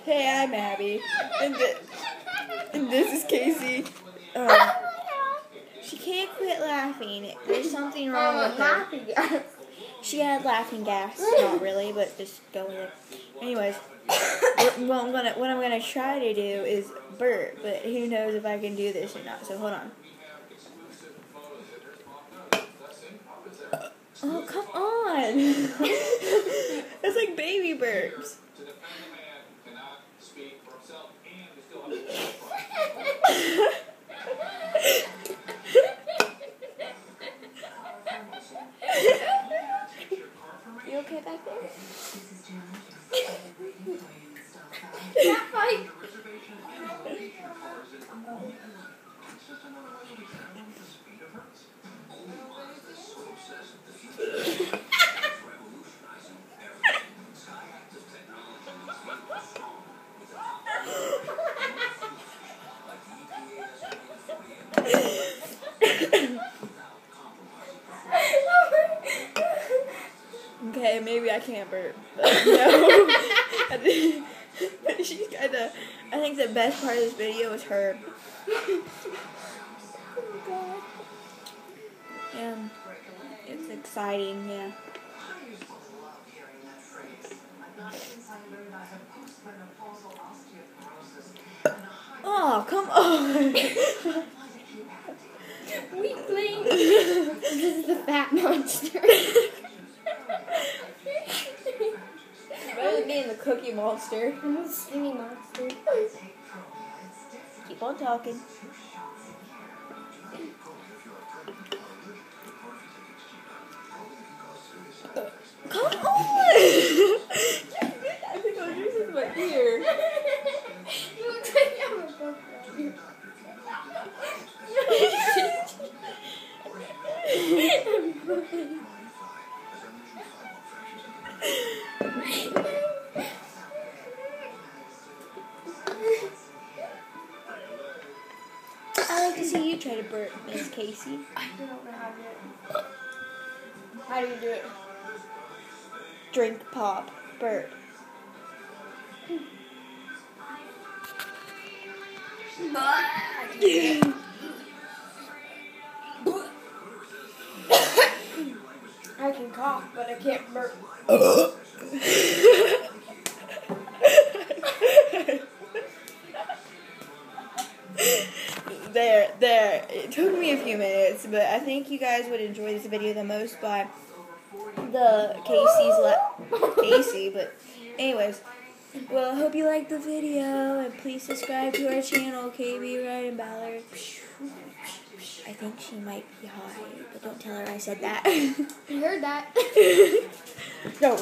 Hey, I'm Abby, and this is Casey. She can't quit laughing. There's something wrong with her. She had laughing gas. Not really, but just go with it. Anyways, what I'm gonna try to do is burp, but who knows if I can do this or not. So hold on. Oh, come on! It's like baby burps. You okay back there? That fight. Okay, maybe I can't burp, but no. She's kinda. I think the best part of this video is her. Yeah, it's exciting. Yeah. Oh, come on! Weakling. This is the fat monster. Better than being the Cookie Monster. I'm a skinny monster. Keep on talking. Come on! I think I was using my ear. You look like you have a book. I like to see you try to burp, Miss Casey. I don't know how to do it. How do you do it? Drink, pop, burp. I can cough, but I can't burp. There. It took me a few minutes, but I think you guys would enjoy this video the most by the Casey, but anyways. Well, I hope you liked the video, and please subscribe to our channel, KB, Ryan, Ballard. I think she might be high, but don't tell her I said that. I heard that. No,